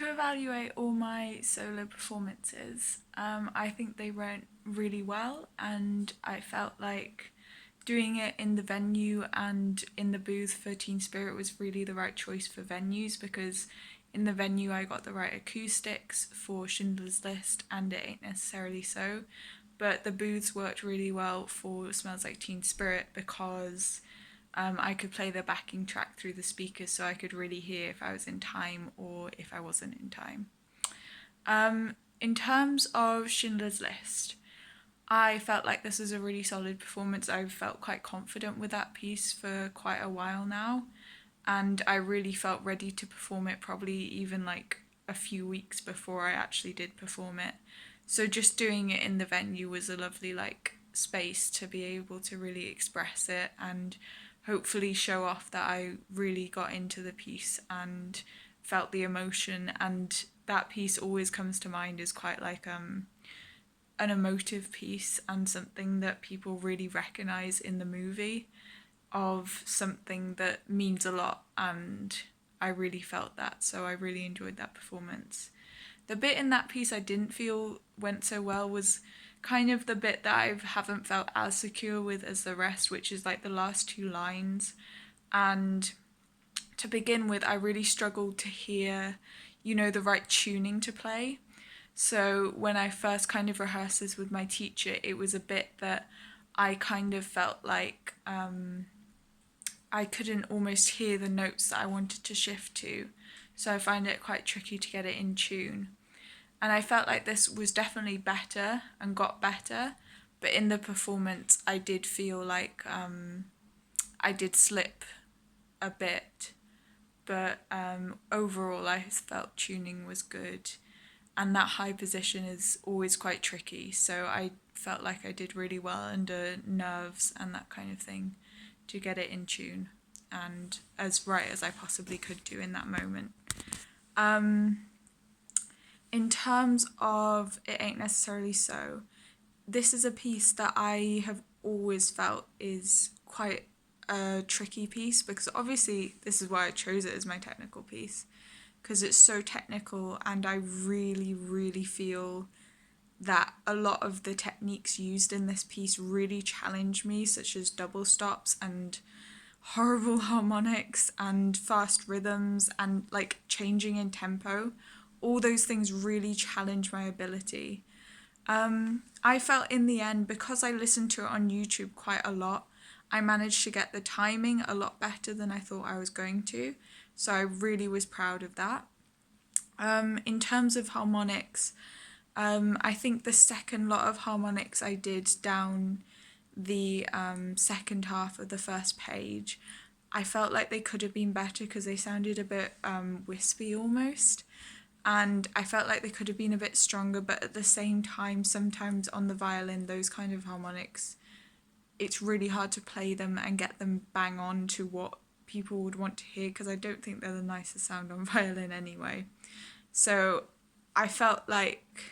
To evaluate all my solo performances, I think they went really well, and I felt like doing it in the venue and in the booth for Teen Spirit was really the right choice for venues, because in the venue I got the right acoustics for Schindler's List and It Ain't Necessarily So, but the booths worked really well for Smells Like Teen Spirit because I could play the backing track through the speakers, so I could really hear if I was in time or if I wasn't in time. In terms of Schindler's List, I felt like this was a really solid performance. I've felt quite confident with that piece for quite a while now, and I really felt ready to perform it, probably even like a few weeks before I actually did perform it. So just doing it in the venue was a lovely space to be able to really express it and hopefully show off that I really got into the piece and felt the emotion. And that piece always comes to mind as quite an emotive piece and something that people really recognize in the movie, of something that means a lot, and I really felt that, so I really enjoyed that performance. The bit in that piece I didn't feel went so well was kind of the bit that I haven't felt as secure with as the rest, which is like the last two lines. And to begin with, I really struggled to hear, the right tuning to play. So when I first kind of rehearsed this with my teacher, it was a bit that I kind of felt like I couldn't almost hear the notes that I wanted to shift to. So I find it quite tricky to get it in tune. And I felt like this was definitely better and got better, but in the performance I did feel like I did slip a bit, but overall I felt tuning was good, and that high position is always quite tricky, so I felt like I did really well under nerves and that kind of thing to get it in tune and as right as I possibly could do in that moment. In terms of It Ain't Necessarily So, this is a piece that I have always felt is quite a tricky piece, because obviously this is why I chose it as my technical piece, because it's so technical, and I really, really feel that a lot of the techniques used in this piece really challenge me, such as double stops and horrible harmonics and fast rhythms and changing in tempo. All those things really challenge my ability. I felt in the end, because I listened to it on YouTube quite a lot, I managed to get the timing a lot better than I thought I was going to. So I really was proud of that. In terms of harmonics, I think the second lot of harmonics I did down the second half of the first page, I felt like they could have been better because they sounded a bit wispy almost. And I felt like they could have been a bit stronger, but at the same time, sometimes on the violin, those kind of harmonics, it's really hard to play them and get them bang on to what people would want to hear, because I don't think they're the nicest sound on violin anyway. So I felt like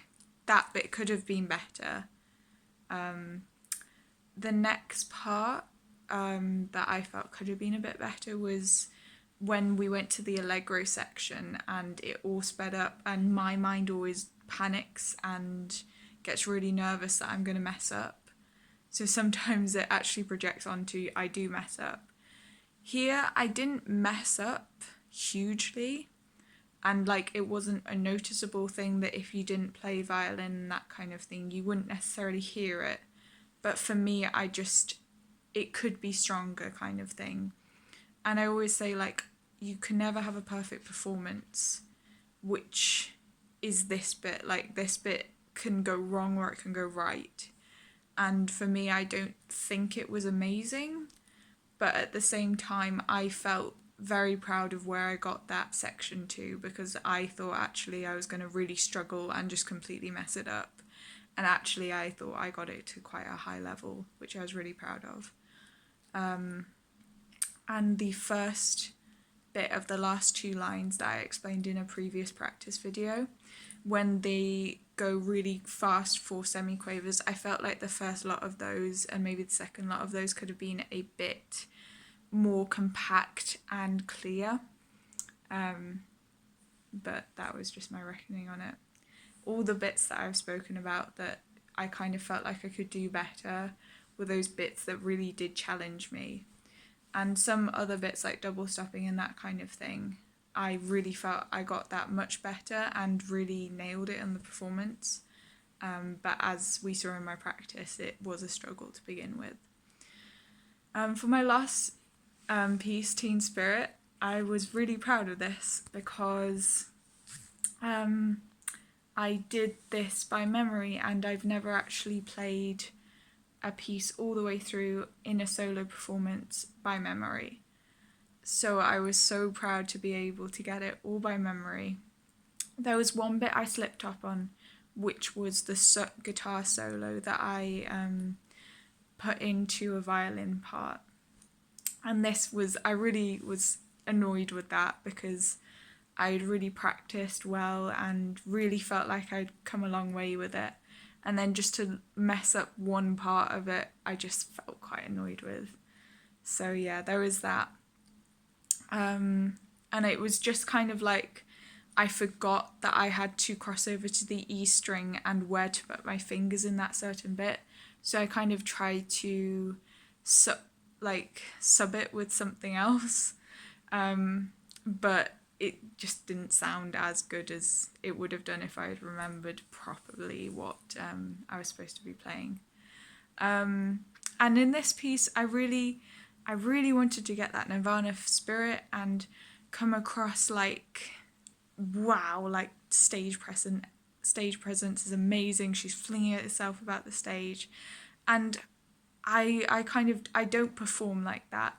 that bit could have been better. The next part that I felt could have been a bit better was when we went to the Allegro section and it all sped up, and my mind always panics and gets really nervous that I'm going to mess up. So sometimes it actually projects onto I do mess up. Here I didn't mess up hugely, and it wasn't a noticeable thing that if you didn't play violin and that kind of thing you wouldn't necessarily hear it. But for me, it could be stronger kind of thing. And I always say you can never have a perfect performance, which is this bit. This bit can go wrong or it can go right. And for me, I don't think it was amazing, but at the same time I felt very proud of where I got that section to, because I thought actually I was going to really struggle and just completely mess it up. And actually I thought I got it to quite a high level, which I was really proud of. And the first bit of the last two lines that I explained in a previous practice video, when they go really fast for semiquavers, I felt like the first lot of those and maybe the second lot of those could have been a bit more compact and clear. but that was just my reckoning on it. All the bits that I've spoken about that I kind of felt like I could do better were those bits that really did challenge me. And some other bits like double stopping and that kind of thing, I really felt I got that much better and really nailed it in the performance. But as we saw in my practice, it was a struggle to begin with. For my last piece, Teen Spirit, I was really proud of this because I did this by memory, and I've never actually played a piece all the way through in a solo performance by memory. So I was so proud to be able to get it all by memory. There was one bit I slipped up on, which was the guitar solo that I put into a violin part. And I really was annoyed with that because I'd really practiced well and really felt like I'd come a long way with it. And then just to mess up one part of it, I just felt quite annoyed with. So yeah, there was that. And it was just kind of like I forgot that I had to cross over to the E string and where to put my fingers in that certain bit. So I kind of tried to sub it with something else. But it just didn't sound as good as it would have done if I had remembered properly what I was supposed to be playing. And in this piece, I really wanted to get that Nirvana spirit and come across like, wow, like stage presence is amazing. She's flinging herself about the stage, and I don't perform like that.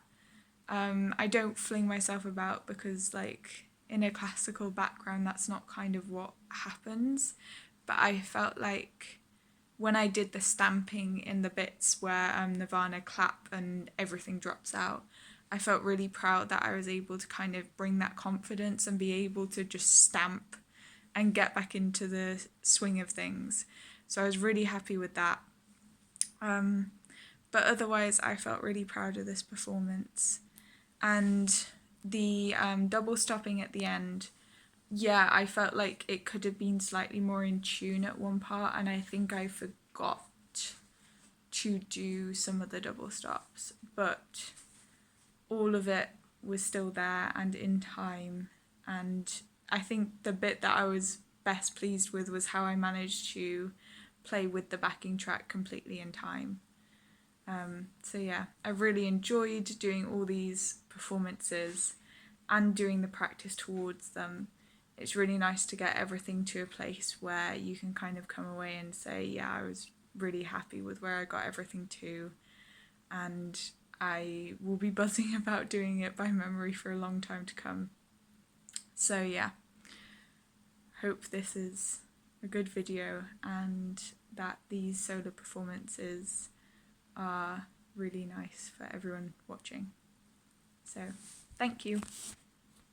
I don't fling myself about because like in a classical background that's not kind of what happens, but I felt like when I did the stamping in the bits where Nirvana clap and everything drops out, I felt really proud that I was able to kind of bring that confidence and be able to just stamp and get back into the swing of things. So I was really happy with that. But otherwise I felt really proud of this performance. And the double stopping at the end, yeah, I felt like it could have been slightly more in tune at one part, and I think I forgot to do some of the double stops, but all of it was still there and in time. And I think the bit that I was best pleased with was how I managed to play with the backing track completely in time. So yeah, I really enjoyed doing all these performances and doing the practice towards them. It's really nice to get everything to a place where you can kind of come away and say, yeah, I was really happy with where I got everything to, and I will be buzzing about doing it by memory for a long time to come. So yeah, hope this is a good video and that these solo performances are really nice for everyone watching. So thank you.